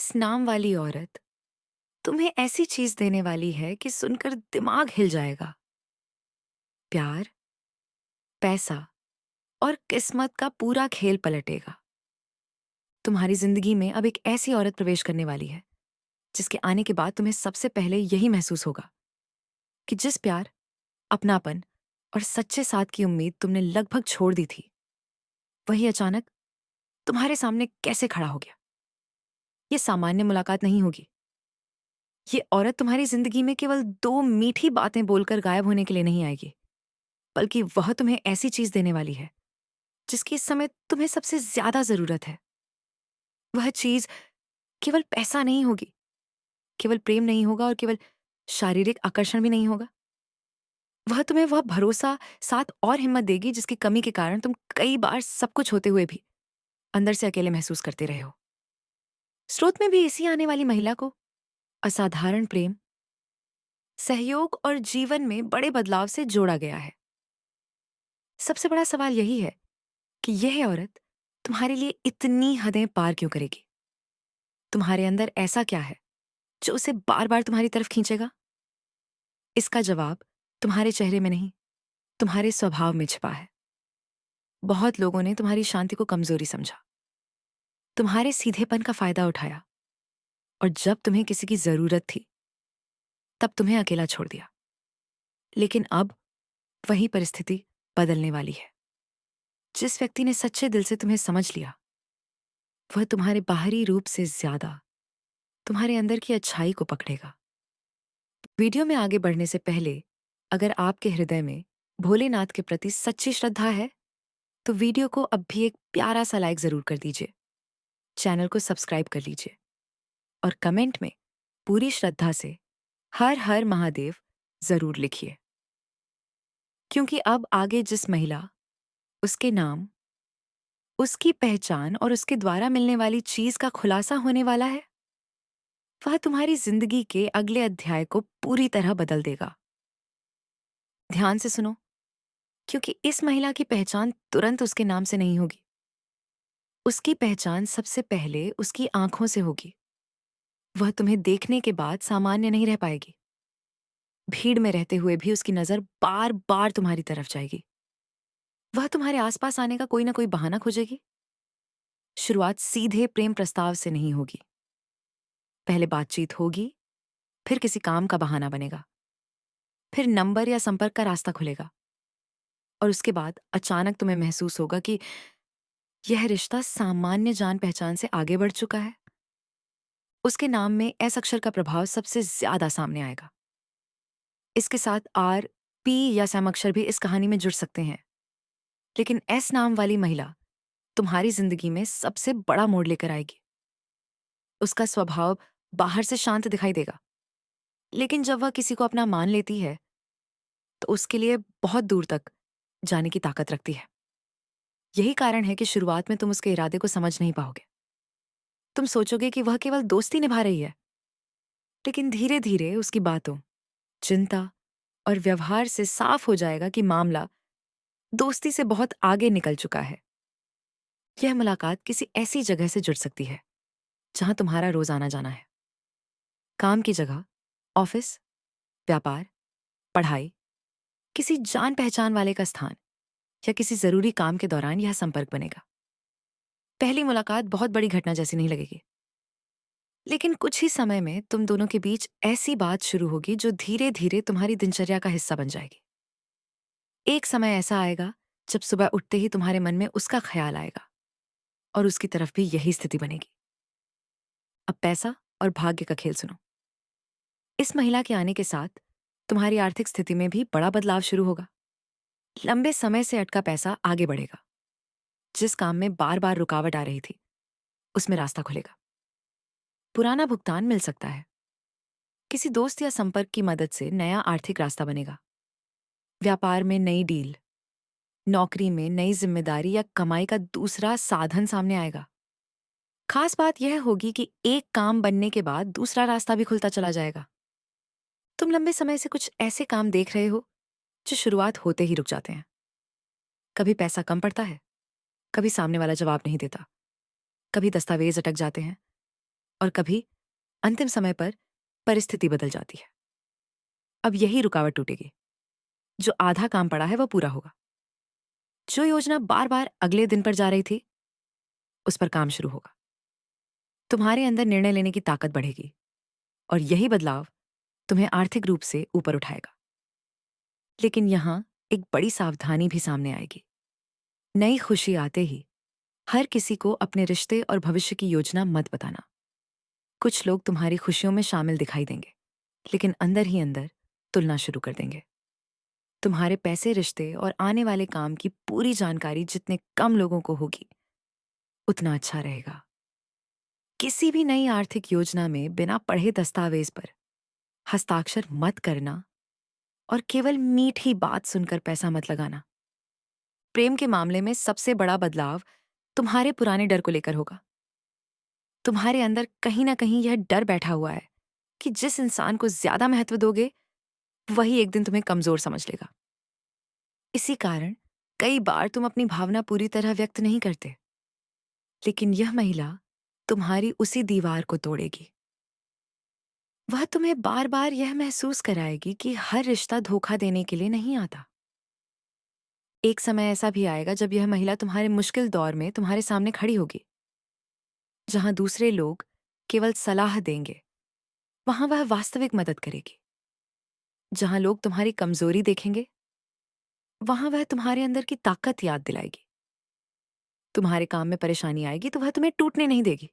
S नाम वाली औरत तुम्हें ऐसी चीज देने वाली है कि सुनकर दिमाग हिल जाएगा। प्यार, पैसा और किस्मत का पूरा खेल पलटेगा। तुम्हारी जिंदगी में अब एक ऐसी औरत प्रवेश करने वाली है जिसके आने के बाद तुम्हें सबसे पहले यही महसूस होगा कि जिस प्यार, अपनापन और सच्चे साथ की उम्मीद तुमने लगभग छोड़ दी थी, वही अचानक तुम्हारे सामने कैसे खड़ा हो गया। ये सामान्य मुलाकात नहीं होगी। ये औरत तुम्हारी जिंदगी में केवल दो मीठी बातें बोलकर गायब होने के लिए नहीं आएगी, बल्कि वह तुम्हें ऐसी चीज देने वाली है जिसकी इस समय तुम्हें सबसे ज्यादा जरूरत है। वह चीज केवल पैसा नहीं होगी, केवल प्रेम नहीं होगा और केवल शारीरिक आकर्षण भी नहीं होगा। वह तुम्हें वह भरोसा, साथ और हिम्मत देगी जिसकी कमी के कारण तुम कई बार सब कुछ होते हुए भी अंदर से अकेले महसूस करते रहे हो। स्रोत में भी इसी आने वाली महिला को असाधारण प्रेम, सहयोग और जीवन में बड़े बदलाव से जोड़ा गया है। सबसे बड़ा सवाल यही है कि यह औरत तुम्हारे लिए इतनी हदें पार क्यों करेगी। तुम्हारे अंदर ऐसा क्या है जो उसे बार बार तुम्हारी तरफ खींचेगा। इसका जवाब तुम्हारे चेहरे में नहीं, तुम्हारे स्वभाव में छिपा है। बहुत लोगों ने तुम्हारी शांति को कमजोरी समझा, तुम्हारे सीधेपन का फायदा उठाया और जब तुम्हें किसी की जरूरत थी तब तुम्हें अकेला छोड़ दिया। लेकिन अब वही परिस्थिति बदलने वाली है। जिस व्यक्ति ने सच्चे दिल से तुम्हें समझ लिया, वह तुम्हारे बाहरी रूप से ज्यादा तुम्हारे अंदर की अच्छाई को पकड़ेगा। वीडियो में आगे बढ़ने से पहले, अगर आपके हृदय में भोलेनाथ के प्रति सच्ची श्रद्धा है तो वीडियो को अब भी एक प्यारा सा लाइक जरूर कर दीजिए, चैनल को सब्सक्राइब कर लीजिए और कमेंट में पूरी श्रद्धा से हर हर महादेव जरूर लिखिए। क्योंकि अब आगे जिस महिला, उसके नाम, उसकी पहचान और उसके द्वारा मिलने वाली चीज का खुलासा होने वाला है, वह तुम्हारी जिंदगी के अगले अध्याय को पूरी तरह बदल देगा। ध्यान से सुनो, क्योंकि इस महिला की पहचान तुरंत उसके नाम से नहीं होगी। उसकी पहचान सबसे पहले उसकी आंखों से होगी। वह तुम्हें देखने के बाद सामान्य नहीं रह पाएगी। भीड़ में रहते हुए भी उसकी नजर बार बार तुम्हारी तरफ जाएगी। वह तुम्हारे आसपास आने का कोई ना कोई बहाना खोजेगी। शुरुआत सीधे प्रेम प्रस्ताव से नहीं होगी। पहले बातचीत होगी, फिर किसी काम का बहाना बनेगा, फिर नंबर या संपर्क का रास्ता खुलेगा और उसके बाद अचानक तुम्हें महसूस होगा कि यह रिश्ता सामान्य जान पहचान से आगे बढ़ चुका है। उसके नाम में एस अक्षर का प्रभाव सबसे ज्यादा सामने आएगा। इसके साथ आर, पी या सैम अक्षर भी इस कहानी में जुड़ सकते हैं। लेकिन एस नाम वाली महिला तुम्हारी जिंदगी में सबसे बड़ा मोड़ लेकर आएगी। उसका स्वभाव बाहर से शांत दिखाई देगा, लेकिन जब वह किसी को अपना मान लेती है तो उसके लिए बहुत दूर तक जाने की ताकत रखती है। यही कारण है कि शुरुआत में तुम उसके इरादे को समझ नहीं पाओगे। तुम सोचोगे कि वह केवल दोस्ती निभा रही है, लेकिन धीरे धीरे उसकी बातों, चिंता और व्यवहार से साफ हो जाएगा कि मामला दोस्ती से बहुत आगे निकल चुका है। यह मुलाकात किसी ऐसी जगह से जुड़ सकती है जहां तुम्हारा रोज आना जाना है। काम की जगह, ऑफिस, व्यापार, पढ़ाई, किसी जान पहचान वाले का स्थान या किसी जरूरी काम के दौरान यह संपर्क बनेगा। पहली मुलाकात बहुत बड़ी घटना जैसी नहीं लगेगी, लेकिन कुछ ही समय में तुम दोनों के बीच ऐसी बात शुरू होगी जो धीरे धीरे तुम्हारी दिनचर्या का हिस्सा बन जाएगी। एक समय ऐसा आएगा जब सुबह उठते ही तुम्हारे मन में उसका ख्याल आएगा और उसकी तरफ भी यही स्थिति बनेगी। अब पैसा और भाग्य का खेल सुनो। इस महिला के आने के साथ तुम्हारी आर्थिक स्थिति में भी बड़ा बदलाव शुरू होगा। लंबे समय से अटका पैसा आगे बढ़ेगा। जिस काम में बार बार रुकावट आ रही थी, उसमें रास्ता खुलेगा। पुराना भुगतान मिल सकता है। किसी दोस्त या संपर्क की मदद से नया आर्थिक रास्ता बनेगा। व्यापार में नई डील, नौकरी में नई जिम्मेदारी या कमाई का दूसरा साधन सामने आएगा। खास बात यह होगी कि एक काम बनने के बाद दूसरा रास्ता भी खुलता चला जाएगा। तुम लंबे समय से कुछ ऐसे काम देख रहे हो जो शुरुआत होते ही रुक जाते हैं। कभी पैसा कम पड़ता है, कभी सामने वाला जवाब नहीं देता, कभी दस्तावेज अटक जाते हैं, और कभी अंतिम समय पर परिस्थिति बदल जाती है। अब यही रुकावट टूटेगी। जो आधा काम पड़ा है वो पूरा होगा। जो योजना बार-बार अगले दिन पर जा रही थी, उस पर काम शुरू होगा। तुम्हारे अंदर निर्णय लेने की ताकत बढ़ेगी और यही बदलाव तुम्हें आर्थिक रूप से ऊपर उठाएगा। लेकिन यहाँ एक बड़ी सावधानी भी सामने आएगी। नई खुशी आते ही हर किसी को अपने रिश्ते और भविष्य की योजना मत बताना। कुछ लोग तुम्हारी खुशियों में शामिल दिखाई देंगे, लेकिन अंदर ही अंदर तुलना शुरू कर देंगे। तुम्हारे पैसे, रिश्ते और आने वाले काम की पूरी जानकारी जितने कम लोगों को होगी, उतना अच्छा रहेगा। किसी भी नई आर्थिक योजना में बिना पढ़े दस्तावेज पर हस्ताक्षर मत करना और केवल मीठी बात सुनकर पैसा मत लगाना। प्रेम के मामले में सबसे बड़ा बदलाव तुम्हारे पुराने डर को लेकर होगा। तुम्हारे अंदर कहीं ना कहीं यह डर बैठा हुआ है कि जिस इंसान को ज्यादा महत्व दोगे, वही एक दिन तुम्हें कमजोर समझ लेगा। इसी कारण कई बार तुम अपनी भावना पूरी तरह व्यक्त नहीं करते। लेकिन यह महिला तुम्हारी उसी दीवार को तोड़ेगी। वह तुम्हें बार बार यह महसूस कराएगी कि हर रिश्ता धोखा देने के लिए नहीं आता। एक समय ऐसा भी आएगा जब यह महिला तुम्हारे मुश्किल दौर में तुम्हारे सामने खड़ी होगी। जहां दूसरे लोग केवल सलाह देंगे, वहां वह वास्तविक मदद करेगी। जहां लोग तुम्हारी कमजोरी देखेंगे, वहां वह तुम्हारे अंदर की ताकत याद दिलाएगी। तुम्हारे काम में परेशानी आएगी तो वह तुम्हें टूटने नहीं देगी।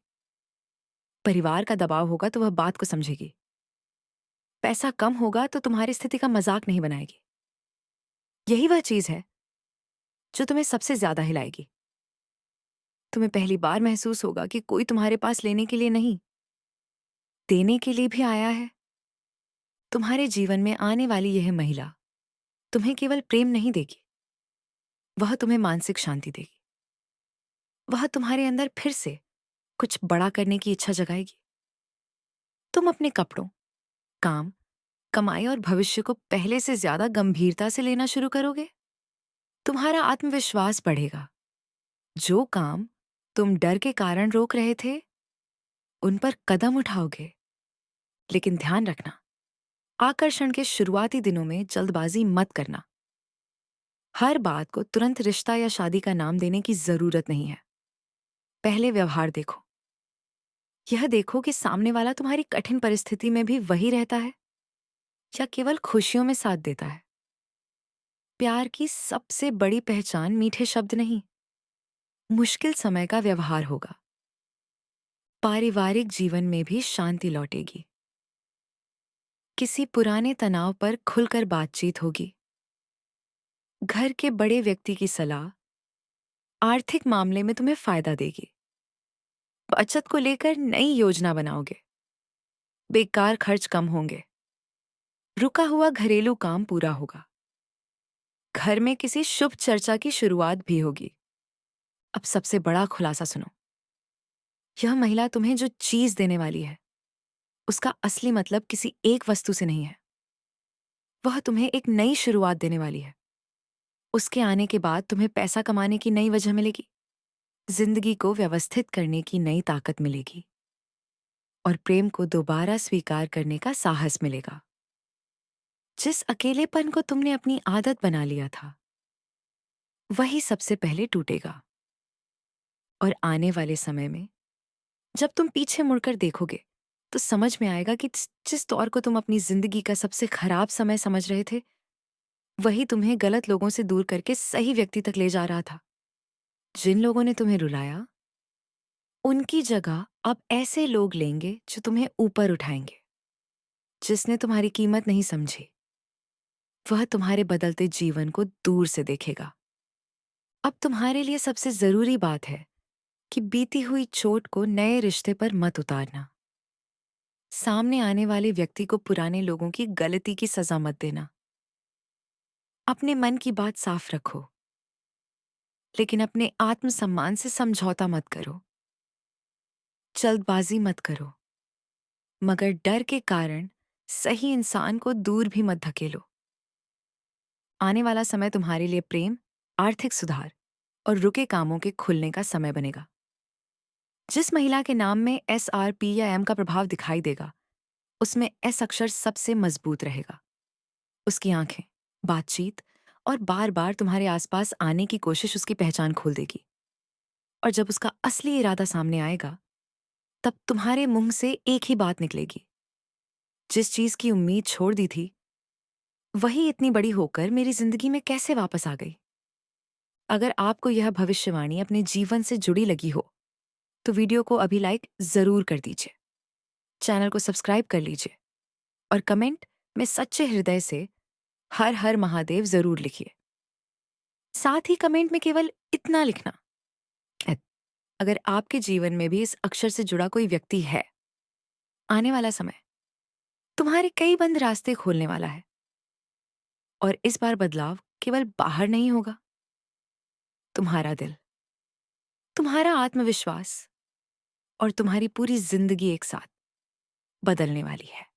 परिवार का दबाव होगा तो वह बात को समझेगी। पैसा कम होगा तो तुम्हारी स्थिति का मजाक नहीं बनाएगी। यही वह चीज है जो तुम्हें सबसे ज्यादा हिलाएगी। तुम्हें पहली बार महसूस होगा कि कोई तुम्हारे पास लेने के लिए नहीं, देने के लिए भी आया है। तुम्हारे जीवन में आने वाली यह महिला तुम्हें केवल प्रेम नहीं देगी, वह तुम्हें मानसिक शांति देगी। वह तुम्हारे अंदर फिर से कुछ बड़ा करने की इच्छा जगाएगी। तुम अपने कपड़ों, काम, कमाई और भविष्य को पहले से ज्यादा गंभीरता से लेना शुरू करोगे। तुम्हारा आत्मविश्वास बढ़ेगा। जो काम तुम डर के कारण रोक रहे थे, उन पर कदम उठाओगे। लेकिन ध्यान रखना, आकर्षण के शुरुआती दिनों में जल्दबाजी मत करना। हर बात को तुरंत रिश्ता या शादी का नाम देने की जरूरत नहीं है। पहले व्यवहार देखो। यह देखो कि सामने वाला तुम्हारी कठिन परिस्थिति में भी वही रहता है या केवल खुशियों में साथ देता है। प्यार की सबसे बड़ी पहचान मीठे शब्द नहीं, मुश्किल समय का व्यवहार होगा। पारिवारिक जीवन में भी शांति लौटेगी। किसी पुराने तनाव पर खुलकर बातचीत होगी। घर के बड़े व्यक्ति की सलाह आर्थिक मामले में तुम्हें फायदा देगी। बचत को लेकर नई योजना बनाओगे। बेकार खर्च कम होंगे। रुका हुआ घरेलू काम पूरा होगा। घर में किसी शुभ चर्चा की शुरुआत भी होगी। अब सबसे बड़ा खुलासा सुनो। यह महिला तुम्हें जो चीज देने वाली है, उसका असली मतलब किसी एक वस्तु से नहीं है। वह तुम्हें एक नई शुरुआत देने वाली है। उसके आने के बाद तुम्हें पैसा कमाने की नई वजह मिलेगी, जिंदगी को व्यवस्थित करने की नई ताकत मिलेगी और प्रेम को दोबारा स्वीकार करने का साहस मिलेगा। जिस अकेलेपन को तुमने अपनी आदत बना लिया था, वही सबसे पहले टूटेगा। और आने वाले समय में जब तुम पीछे मुड़कर देखोगे, तो समझ में आएगा कि जिस दौर को तुम अपनी जिंदगी का सबसे खराब समय समझ रहे थे, वही तुम्हें गलत लोगों से दूर करके सही व्यक्ति तक ले जा रहा था। जिन लोगों ने तुम्हें रुलाया, उनकी जगह अब ऐसे लोग लेंगे जो तुम्हें ऊपर उठाएंगे। जिसने तुम्हारी कीमत नहीं समझी, वह तुम्हारे बदलते जीवन को दूर से देखेगा। अब तुम्हारे लिए सबसे जरूरी बात है कि बीती हुई चोट को नए रिश्ते पर मत उतारना। सामने आने वाले व्यक्ति को पुराने लोगों की गलती की सजा मत देना। अपने मन की बात साफ रखो, लेकिन अपने आत्मसम्मान से समझौता मत करो। जल्दबाजी मत करो, मगर डर के कारण सही इंसान को दूर भी मत धकेलो। आने वाला समय तुम्हारे लिए प्रेम, आर्थिक सुधार और रुके कामों के खुलने का समय बनेगा। जिस महिला के नाम में एस, आर, पी या एम का प्रभाव दिखाई देगा, उसमें एस अक्षर सबसे मजबूत रहेगा। उसकी आंखें, बातचीत और बार-बार तुम्हारे आसपास आने की कोशिश उसकी पहचान खोल देगी। और जब उसका असली इरादा सामने आएगा, तब तुम्हारे मुंह से एक ही बात निकलेगी। जिस चीज की उम्मीद छोड़ दी थी, वही इतनी बड़ी होकर मेरी जिंदगी में कैसे वापस आ गई? अगर आपको यह भविष्यवाणी अपने जीवन से जुड़ी लगी हो, तो वीडियो को अभी लाइक जरूर कर दीजिए, चैनल को सब्सक्राइब कर लीजिए और कमेंट में सच्चे हृदय से हर हर महादेव जरूर लिखिए। साथ ही कमेंट में केवल इतना लिखना, "अ- अगर आपके जीवन में भी इस अक्षर से जुड़ा कोई व्यक्ति है, आने वाला समय तुम्हारे कई बंद रास्ते खोलने वाला है। और इस बार बदलाव केवल बाहर नहीं होगा, तुम्हारा दिल, तुम्हारा आत्मविश्वास और तुम्हारी पूरी जिंदगी एक साथ बदलने वाली है।"